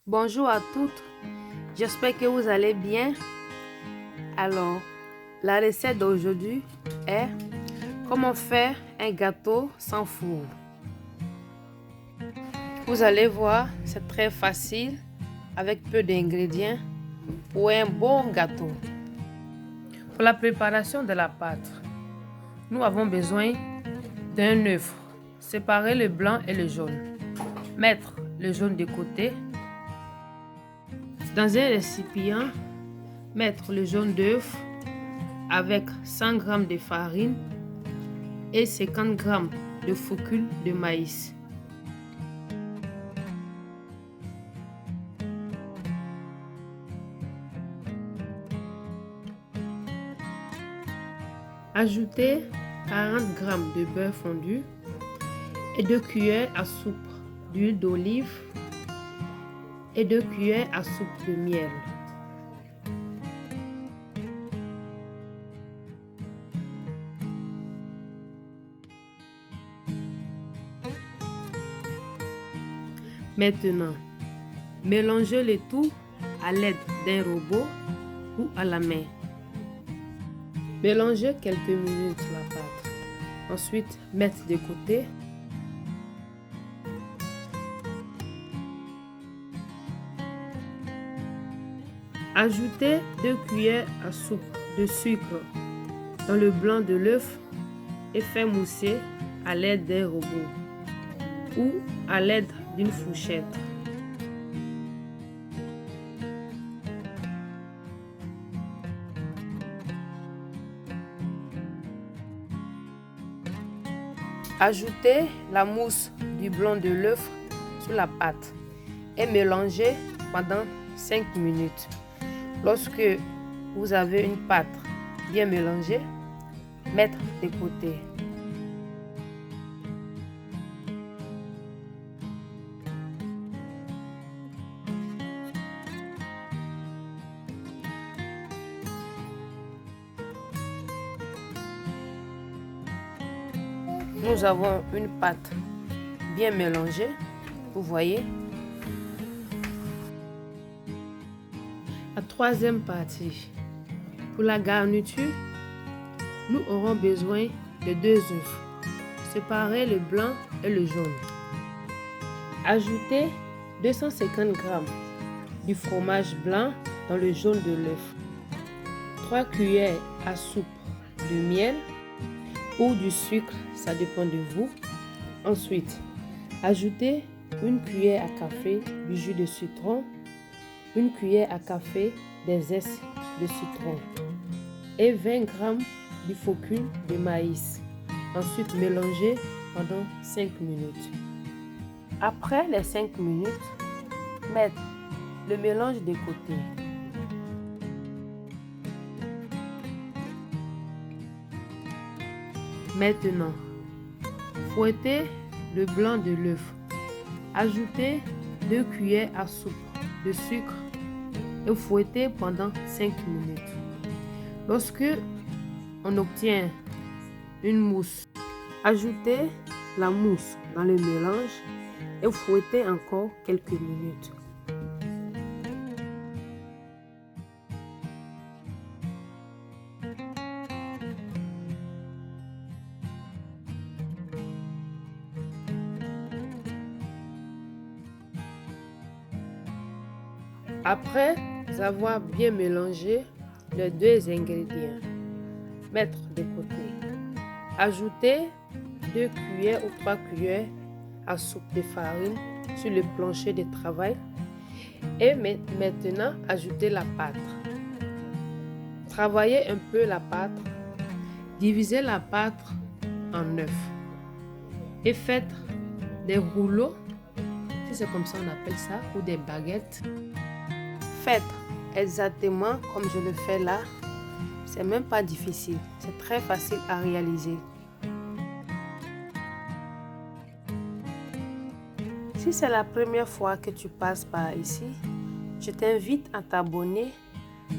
Bonjour à toutes, j'espère que vous allez bien. Alors, la recette d'aujourd'hui est comment faire un gâteau sans four. Vous allez voir, c'est très facile avec peu d'ingrédients pour un bon gâteau. Pour la préparation de la pâte, nous avons besoin d'un œuf. Séparer le blanc et le jaune. Mettre le jaune de côté. Dans un récipient, mettre le jaune d'œuf avec 100 g de farine et 50 g de fécule de maïs. Ajoutez 40 g de beurre fondu et 2 cuillères à soupe d'huile d'olive et 2 cuillères à soupe de miel. Maintenant, mélangez le tout à l'aide d'un robot ou à la main. Mélangez quelques minutes la pâte. Ensuite, mettez de côté. Ajoutez 2 cuillères à soupe de sucre dans le blanc de l'œuf et faites mousser à l'aide d'un robot ou à l'aide d'une fourchette. Ajoutez la mousse du blanc de l'œuf sur la pâte et mélangez pendant 5 minutes. Lorsque vous avez une pâte bien mélangée, mettez de côté. Nous avons une pâte bien mélangée, vous voyez. La troisième partie. Pour la garniture, nous aurons besoin de 2 œufs. Séparez le blanc et le jaune. Ajoutez 250 g du fromage blanc dans le jaune de l'œuf. 3 cuillères à soupe de miel ou du sucre, ça dépend de vous. Ensuite, ajoutez une cuillère à café du jus de citron, une cuillère à café des zestes de citron et 20 g du fécule de maïs. Ensuite, mélangez pendant 5 minutes. Après les 5 minutes, mettez le mélange de côté. Maintenant, fouettez le blanc de l'œuf. Ajoutez 2 cuillères à soupe de sucre et fouettez pendant 5 minutes. Lorsque on obtient une mousse, ajoutez la mousse dans le mélange et fouettez encore quelques minutes. Après avoir bien mélangé les 2 ingrédients, mettre de côté. Ajoutez 2 cuillères ou 3 cuillères à soupe de farine sur le plancher de travail et maintenant ajoutez la pâte. Travaillez un peu la pâte, divisez la pâte en 9 et faites des rouleaux, si c'est comme ça on appelle ça, ou des baguettes. Faites exactement comme je le fais là. C'est même pas difficile. C'est très facile à réaliser. Si c'est la première fois que tu passes par ici, je t'invite à t'abonner,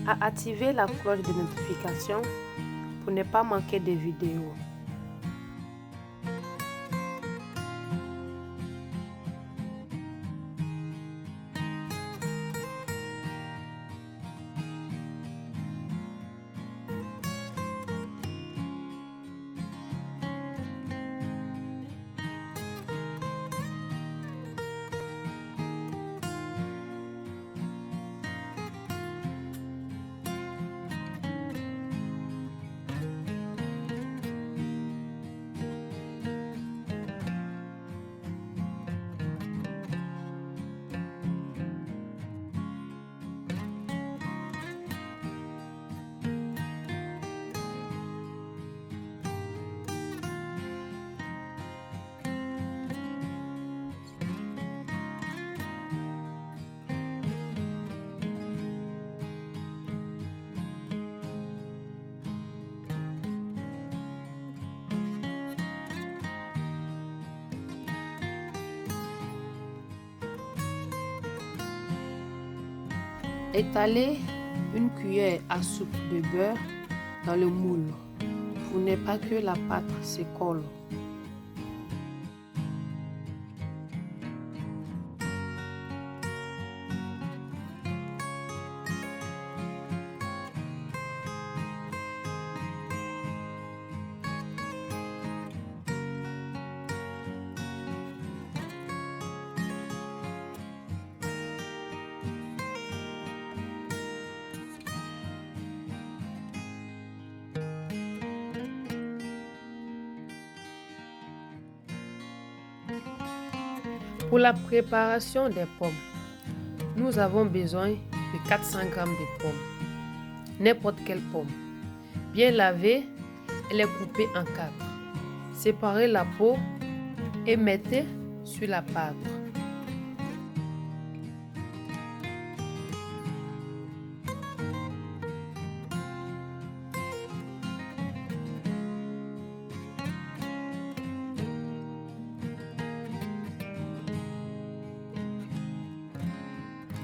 à activer la cloche de notification pour ne pas manquer de vidéos. Étalez une cuillère à soupe de beurre dans le moule pour ne pas que la pâte se colle. Pour la préparation des pommes, nous avons besoin de 400 g de pommes, n'importe quelle pomme, bien lavée et les couper en 4. Séparez la peau et mettez sur la pâte.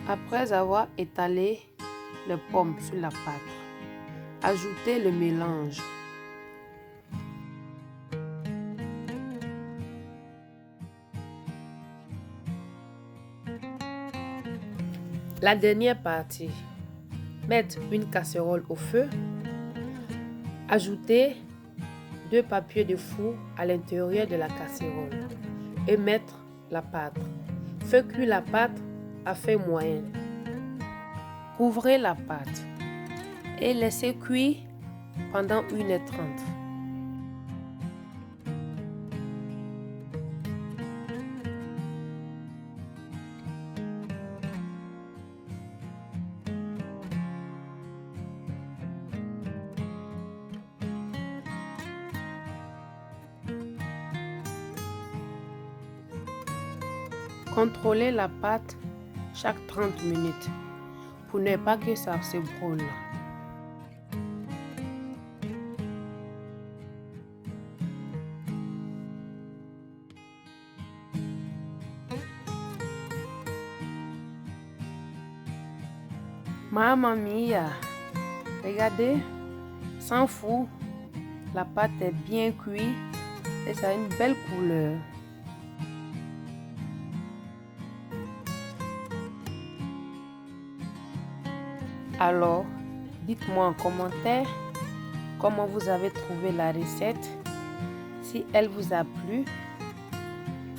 Après avoir étalé les pommes sur la pâte, ajoutez le mélange. La dernière partie, mettre une casserole au feu, ajoutez 2 papiers de four à l'intérieur de la casserole et mettre la pâte. Faites cuire la pâte à feu moyen. Couvrez la pâte et laissez cuire pendant 1h30. Contrôlez la pâte chaque 30 minutes pour ne pas que ça se brûle. Mamma mia! Regardez, sans fou, la pâte est bien cuite et ça a une belle couleur. Alors, dites-moi en commentaire comment vous avez trouvé la recette. Si elle vous a plu,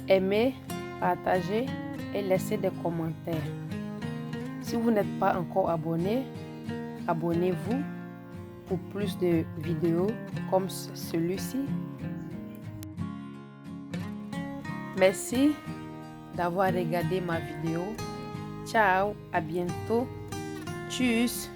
aimez, partagez et laissez des commentaires. Si vous n'êtes pas encore abonné, abonnez-vous pour plus de vidéos comme celui-ci. Merci d'avoir regardé ma vidéo. Ciao, à bientôt. Tschüss.